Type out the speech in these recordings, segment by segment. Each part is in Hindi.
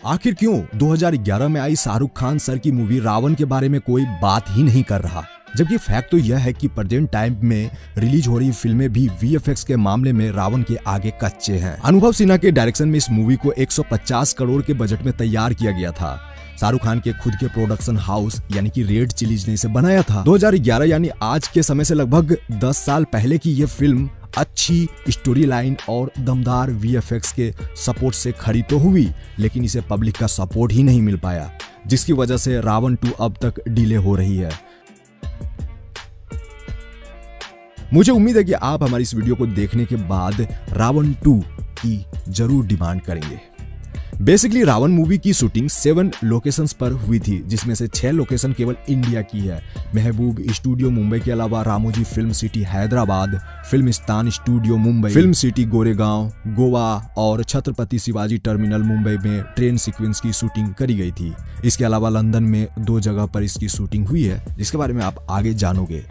आखिर क्यों 2011 में आई शाहरुख खान सर की मूवी रावण के बारे में कोई बात ही नहीं कर रहा, जबकि फैक्ट तो यह है कि प्रेजेंट टाइम में रिलीज हो रही फिल्में भी वीएफएक्स के मामले में रावण के आगे कच्चे हैं। अनुभव सिन्हा के डायरेक्शन में इस मूवी को 150 करोड़ के बजट में तैयार किया गया था। शाहरुख खान के खुद के प्रोडक्शन हाउस यानी कि रेड चिलीज ने इसे बनाया था। 2011 यानी आज के समय से लगभग 10 साल पहले की यह फिल्म अच्छी स्टोरी लाइन और दमदार वीएफएक्स के सपोर्ट से खड़ी तो हुई, लेकिन इसे पब्लिक का सपोर्ट ही नहीं मिल पाया, जिसकी वजह से रावण 2 अब तक डिले हो रही है। मुझे उम्मीद है कि आप हमारी इस वीडियो को देखने के बाद रावण 2 की जरूर डिमांड करेंगे। बेसिकली रावण मूवी की शूटिंग 7 लोकेशंस पर हुई थी, जिसमें से 6 लोकेशन केवल इंडिया की है। महबूब स्टूडियो मुंबई के अलावा Ramoji film city Hyderabad, Filmistan studio Mumbai, film city Goregaon Goa और छत्रपति शिवाजी टर्मिनल मुंबई में ट्रेन सीक्वेंस की शूटिंग करी गई थी। इसके अलावा लंदन में 2 जगह पर इसकी शूटिंग हुई है, जिसके बारे में आप आगे जानोगे।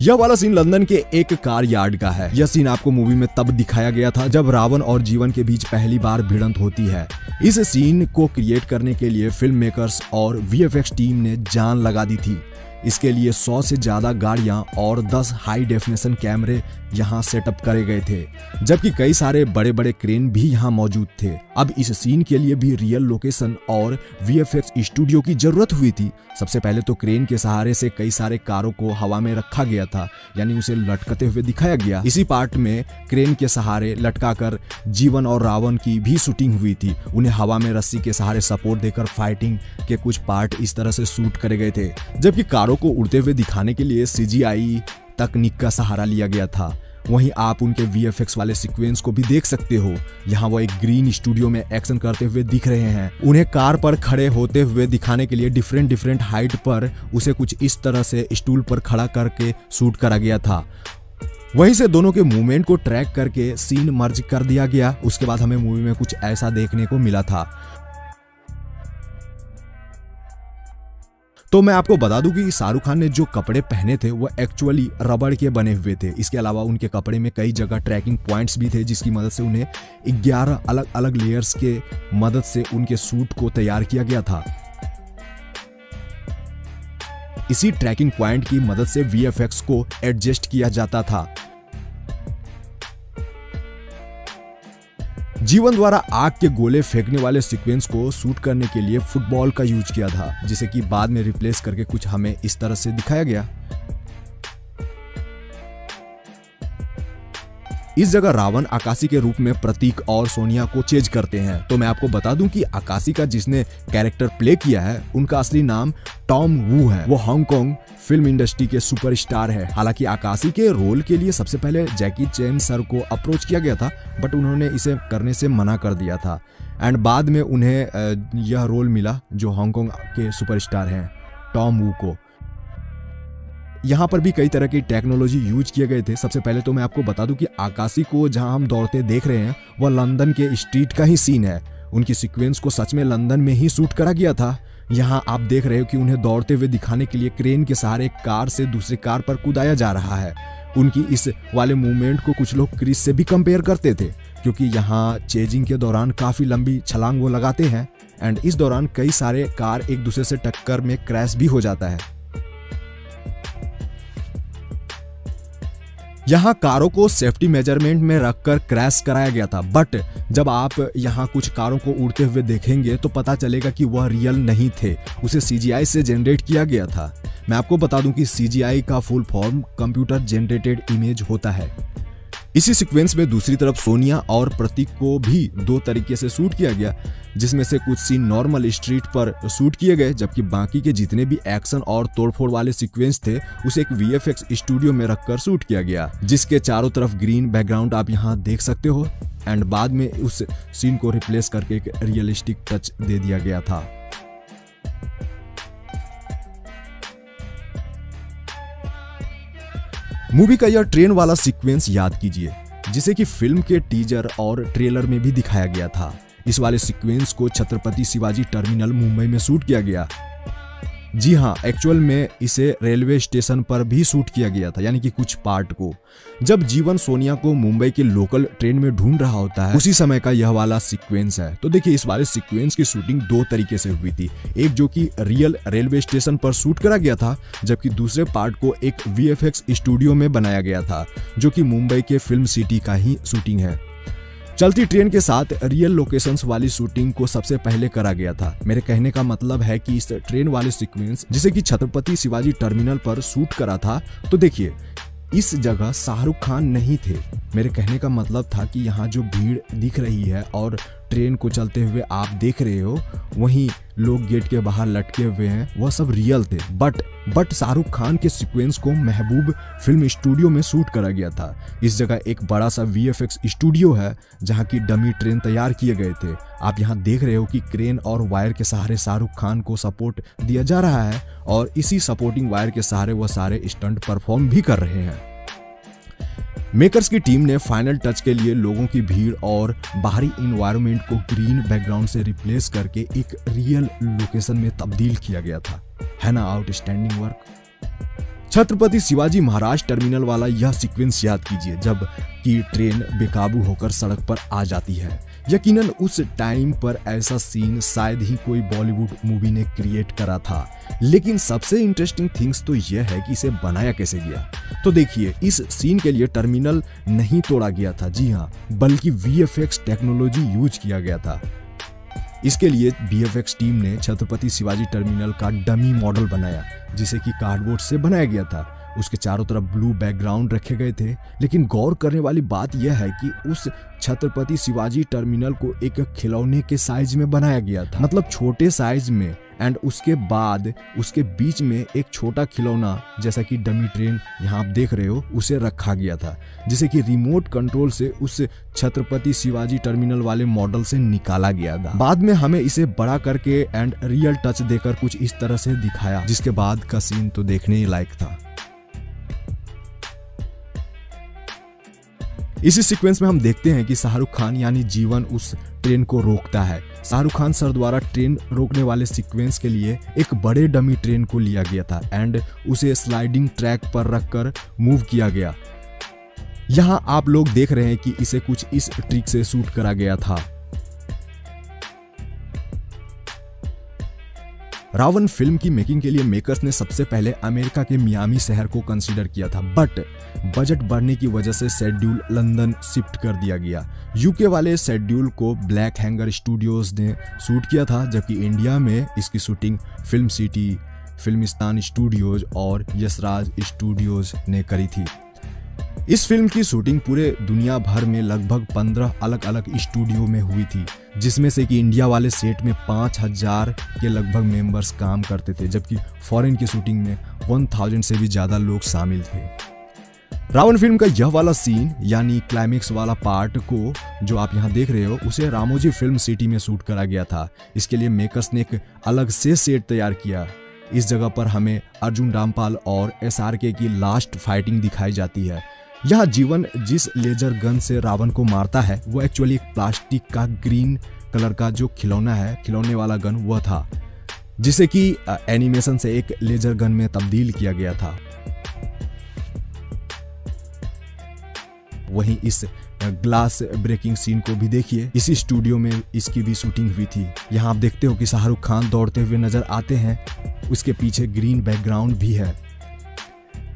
यह वाला सीन लंदन के एक कार यार्ड का है। यह सीन आपको मूवी में तब दिखाया गया था जब रावण और जीवन के बीच पहली बार भिड़ंत होती है। इस सीन को क्रिएट करने के लिए फिल्म मेकर्स और वीएफएक्स टीम ने जान लगा दी थी। इसके लिए 100 से ज्यादा गाड़ियां और 10 हाई डेफिनेशन कैमरे यहां सेटअप करे गए थे, जबकि कई सारे बड़े बड़े क्रेन भी यहां मौजूद थे। अब इस सीन के लिए भी रियल लोकेशन और वीएफएक्स स्टूडियो की जरूरत हुई थी। सबसे पहले तो क्रेन के सहारे से कई सारे कारों को हवा में रखा गया था, यानी उसे लटकते हुए दिखाया गया। इसी पार्ट में क्रेन के सहारे लटकाकर जीवन और रावण की भी शूटिंग हुई थी। उन्हें हवा में रस्सी के सहारे सपोर्ट देकर फाइटिंग के कुछ पार्ट इस तरह से शूट करे गए थे, जबकि कारों को उड़ते हुए दिखाने के लिए सीजीआई तकनीक का सहारा लिया गया था। वहीं आप उनके वीएफएक्स वाले सीक्वेंस को भी देख सकते हो। यहाँ वो एक ग्रीन स्टूडियो में एक्शन करते हुए दिख रहे हैं। उन्हें कार पर खड़े होते हुए दिखाने के लिए डिफरेंट हाइट पर उसे कुछ इस तरह से स्टूल पर खड़ा करके शूट करा गया था। वहीं से दोनों के मूवमेंट को ट्रैक करके सीन मर्ज कर दिया गया। उसके बाद हमें मूवी में कुछ ऐसा देखने को मिला था। तो मैं आपको बता दूं कि शाहरुख खान ने जो कपड़े पहने थे वो एक्चुअली रबड़ के बने हुए थे। इसके अलावा उनके कपड़े में कई जगह ट्रैकिंग पॉइंट्स भी थे, जिसकी मदद से उन्हें 11 अलग अलग लेयर्स के मदद से उनके सूट को तैयार किया गया था। इसी ट्रैकिंग पॉइंट की मदद से वीएफएक्स को एडजस्ट किया जाता था। जीवन द्वारा आग के गोले फेंकने वाले सीक्वेंस को शूट करने के लिए फुटबॉल का यूज किया था, जिसे कि बाद में रिप्लेस करके कुछ हमें इस तरह से दिखाया गया। इस जगह रावण आकाशी के रूप में प्रतीक और सोनिया को चेज करते हैं। तो मैं आपको बता दूं कि आकाशी का जिसने कैरेक्टर प्ले किया है उनका असली नाम टॉम वू है। वो हांगकांग फिल्म इंडस्ट्री के सुपरस्टार है। हालांकि आकाशी के रोल के लिए सबसे पहले जैकी चैन सर को अप्रोच किया गया था, बट उन्होंने इसे करने से मना कर दिया था। एंड बाद में उन्हें यह रोल मिला जो हांगकांग के सुपरस्टार हैं टॉम वू को। यहाँ पर भी कई तरह की टेक्नोलॉजी यूज किए गए थे। सबसे पहले तो मैं आपको बता दूं कि आकाशी को जहां हम दौड़ते देख रहे हैं वह लंदन के स्ट्रीट का ही सीन है। उनकी सीक्वेंस को सच में लंदन में ही शूट करा गया था। यहाँ आप देख रहे हो कि उन्हें दौड़ते हुए दिखाने के लिए क्रेन के सहारे कार से दूसरी कार पर कूदाया जा रहा है। उनकी इस वाले मूवमेंट को कुछ लोग क्रिस से भी कंपेयर करते थे, क्योंकि यहाँ चेजिंग के दौरान काफी लंबी छलांग वो लगाते हैं एंड इस दौरान कई सारे कार एक दूसरे से टक्कर में क्रैश भी हो जाता है। यहाँ कारों को सेफ्टी मेजरमेंट में रखकर क्रैश कराया गया था, बट जब आप यहाँ कुछ कारों को उड़ते हुए देखेंगे तो पता चलेगा कि वह रियल नहीं थे, उसे सीजीआई से जनरेट किया गया था। मैं आपको बता दूं कि सीजीआई का full form computer generated image होता है। इसी सीक्वेंस में दूसरी तरफ सोनिया और प्रतीक को भी 2 तरीके से शूट किया गया, जिसमें से कुछ सीन नॉर्मल स्ट्रीट पर शूट किए गए, जबकि बाकी के जितने भी एक्शन और तोड़फोड़ वाले सीक्वेंस थे उसे एक वीएफएक्स स्टूडियो में रखकर शूट किया गया, जिसके चारों तरफ ग्रीन बैकग्राउंड आप यहाँ देख सकते हो। एंड बाद में उस सीन को रिप्लेस करके एक रियलिस्टिक टच दे दिया गया था। मूवी का यह ट्रेन वाला सीक्वेंस याद कीजिए, जिसे कि फिल्म के टीजर और ट्रेलर में भी दिखाया गया था। इस वाले सीक्वेंस को छत्रपति शिवाजी टर्मिनल मुंबई में शूट किया गया। जी हाँ, एक्चुअल में इसे रेलवे स्टेशन पर भी शूट किया गया था, यानी कि कुछ पार्ट को। जब जीवन सोनिया को मुंबई के लोकल ट्रेन में ढूंढ रहा होता है, उसी समय का यह वाला सीक्वेंस है। तो देखिए, इस वाले सीक्वेंस की शूटिंग दो तरीके से हुई थी। एक जो कि रियल रेलवे स्टेशन पर शूट करा गया था, जबकि दूसरे पार्ट को एक VFX स्टूडियो में बनाया गया था, जो कि मुंबई के फिल्म सिटी का ही शूटिंग है। चलती ट्रेन के साथ रियल लोकेशंस वाली शूटिंग को सबसे पहले करा गया था। मेरे कहने का मतलब है कि इस ट्रेन वाले सीक्वेंस जिसे कि छत्रपति शिवाजी टर्मिनल पर शूट करा था, तो देखिए इस जगह शाहरुख खान नहीं थे। मेरे कहने का मतलब था कि यहाँ जो भीड़ दिख रही है और ट्रेन को चलते हुए आप देख रहे हो, वहीं लोग गेट के बाहर लटके हुए हैं, वह सब रियल थे। बट शाहरुख खान के सीक्वेंस को महबूब फिल्म स्टूडियो में शूट करा गया था। इस जगह एक बड़ा सा VFX स्टूडियो है जहाँ की डमी ट्रेन तैयार किए गए थे। आप यहाँ देख रहे हो कि क्रेन और वायर के सहारे शाहरुख खान को सपोर्ट दिया जा रहा है और इसी सपोर्टिंग वायर के सहारे वह सारे स्टंट परफॉर्म भी कर रहे हैं। मेकर्स की टीम ने फाइनल टच के लिए लोगों की भीड़ और बाहरी इन्वायरमेंट को ग्रीन बैकग्राउंड से रिप्लेस करके एक रियल लोकेशन में तब्दील किया गया था। है ना outstanding work. Chhatrapati Shivaji Maharaj terminal वाला यह सीक्वेंस याद कीजिए, जब कि ट्रेन बेकाबू होकर सड़क पर आ जाती है। यकीनन उस टाइम पर ऐसा सीन शायद ही कोई बॉलीवुड मूवी ने क्रिएट करा था। लेकिन सबसे इंटरेस्टिंग थिंग्स तो यह है कि इसे बनाया कैसे गया। तो देखिए, इस सीन के लिए टर्मिनल नहीं तोड़ा गया था, जी हाँ, बल्कि VFX टेक्नोलॉजी यूज किया गया था। इसके लिए VFX टीम ने छत्रपति शिवाजी टर्मिनल का डमी मॉडल बनाया, जिसे कि कार्डबोर्ड से बनाया गया था। उसके चारों तरफ ब्लू बैकग्राउंड रखे गए थे। लेकिन गौर करने वाली बात यह है कि उस छत्रपति शिवाजी टर्मिनल को एक खिलौने के साइज में बनाया गया था, मतलब छोटे साइज में। एंड उसके बाद उसके बीच में एक छोटा खिलौना, जैसा कि डमी ट्रेन यहाँ आप देख रहे हो, उसे रखा गया था, जिसे कि रिमोट कंट्रोल से उस छत्रपति शिवाजी टर्मिनल वाले मॉडल से निकाला गया था। बाद में हमें इसे बड़ा करके एंड रियल टच देकर कुछ इस तरह से दिखाया, जिसके बाद का सीन तो देखने ही लायक था। इसी सीक्वेंस में हम देखते हैं कि शाहरुख खान यानी जीवन उस ट्रेन को रोकता है। शाहरुख खान सर द्वारा ट्रेन रोकने वाले सीक्वेंस के लिए एक बड़े डमी ट्रेन को लिया गया था एंड उसे स्लाइडिंग ट्रैक पर रखकर मूव किया गया। यहाँ आप लोग देख रहे हैं कि इसे कुछ इस ट्रिक से शूट करा गया था। रावण फिल्म की मेकिंग के लिए मेकर्स ने सबसे पहले अमेरिका के मियामी शहर को कंसीडर किया था, बट बजट बढ़ने की वजह से शेड्यूल लंदन शिफ्ट कर दिया गया। यूके वाले शेड्यूल को ब्लैक हैंगर स्टूडियोज ने शूट किया था, जबकि इंडिया में इसकी shooting film city, Filmistan studios और यशराज स्टूडियोज ने करी थी। इस फिल्म की शूटिंग पूरे दुनिया भर में लगभग 15 अलग अलग स्टूडियो में हुई थी, जिसमें से कि इंडिया वाले सेट में 5000 के लगभग मेंबर्स काम करते थे, जबकि फॉरेन की शूटिंग में 1000 से भी ज्यादा लोग शामिल थे। रावण फिल्म का यह वाला सीन यानी क्लाइमेक्स वाला पार्ट को जो आप यहाँ देख रहे हो, उसे रामोजी फिल्म सिटी में शूट करा गया था। इसके लिए मेकर्स ने एक अलग से सेट तैयार किया। इस जगह पर हमें अर्जुन रामपाल और SRK की लास्ट फाइटिंग दिखाई जाती है। यह जीवन जिस लेजर गन से रावण को मारता है, वो एक्चुअली एक प्लास्टिक का ग्रीन कलर का जो खिलौना है, खिलौने वाला गन वह था, जिसे कि एनिमेशन से एक लेजर गन में तब्दील किया गया था। वहीं इस ग्लास ब्रेकिंग सीन को भी देखिए, इसी स्टूडियो में इसकी भी शूटिंग हुई थी। यहाँ आप देखते हो कि शाहरुख खान दौड़ते हुए नजर आते हैं, उसके पीछे ग्रीन बैकग्राउंड भी है।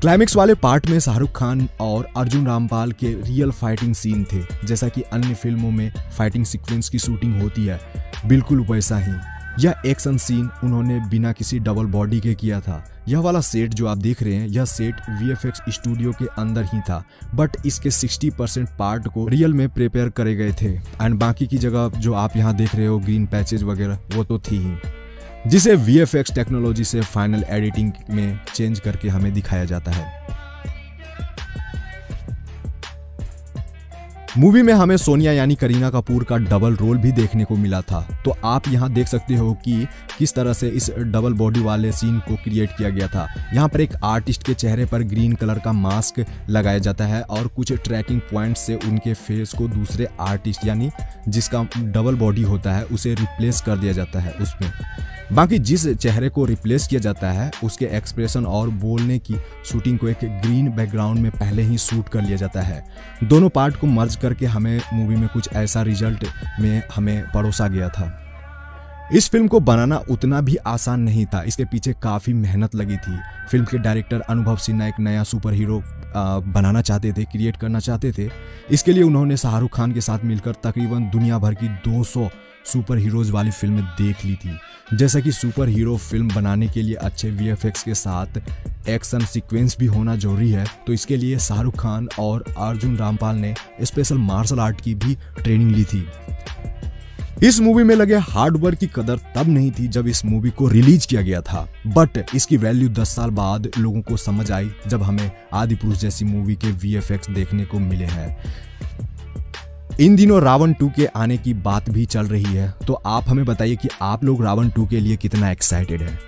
क्लाइमेक्स वाले पार्ट में शाहरुख खान और अर्जुन रामपाल के रियल फाइटिंग सीन थे, जैसा कि अन्य फिल्मों में फाइटिंग सीक्वेंस की शूटिंग होती है, बिल्कुल वैसा ही। यह एक्शन सीन उन्होंने बिना किसी डबल बॉडी के किया था। यह वाला सेट जो आप देख रहे हैं, यह सेट VFX स्टूडियो के अंदर ही था, बट इसके 60% पार्ट को रियल में प्रिपेयर करे गए थे एंड बाकी की जगह जो आप यहाँ देख रहे हो ग्रीन पैचेज वगैरह, वो तो थी ही, जिसे VFX टेक्नोलॉजी से फाइनल एडिटिंग में चेंज करके हमें दिखाया जाता है। मूवी में हमें सोनिया यानी करीना कपूर का डबल रोल भी देखने को मिला था। तो आप यहाँ देख सकते हो कि किस तरह से इस डबल बॉडी वाले सीन को क्रिएट किया गया था। यहाँ पर एक आर्टिस्ट के चेहरे पर ग्रीन कलर का मास्क लगाया जाता है और कुछ ट्रैकिंग पॉइंट से उनके फेस को दूसरे आर्टिस्ट यानी जिसका डबल बॉडी होता है उसे रिप्लेस कर दिया जाता है उसमें। बाकी जिस चेहरे को रिप्लेस किया जाता है उसके एक्सप्रेशन और बोलने की शूटिंग को एक ग्रीन बैकग्राउंड में पहले ही शूट कर लिया जाता है। दोनों पार्ट को मर्ज करके हमें मूवी में कुछ ऐसा रिजल्ट में हमें परोसा गया था। इस फिल्म को बनाना उतना भी आसान नहीं था, इसके पीछे काफ़ी मेहनत लगी थी। फिल्म के डायरेक्टर अनुभव सिन्हा एक नया सुपर हीरो बनाना चाहते थे, क्रिएट करना चाहते थे। इसके लिए उन्होंने शाहरुख खान के साथ मिलकर तकरीबन दुनिया भर की 200 सुपर हीरोज़ वाली फिल्में देख ली थी। जैसा कि सुपर हीरो फिल्म बनाने के लिए अच्छे वीएफएक्स के साथ एक्शन सीक्वेंस भी होना जरूरी है, तो इसके लिए शाहरुख खान और अर्जुन रामपाल ने स्पेशल मार्शल आर्ट की भी ट्रेनिंग ली थी। इस मूवी में लगे हार्डवर्क की कदर तब नहीं थी जब इस मूवी को रिलीज किया गया था, बट इसकी वैल्यू 10 साल बाद लोगों को समझ आई जब हमें आदिपुरुष जैसी मूवी के वीएफएक्स देखने को मिले हैं। इन दिनों रावण 2 के आने की बात भी चल रही है, तो आप हमें बताइए कि आप लोग रावण 2 के लिए कितना एक्साइटेड है।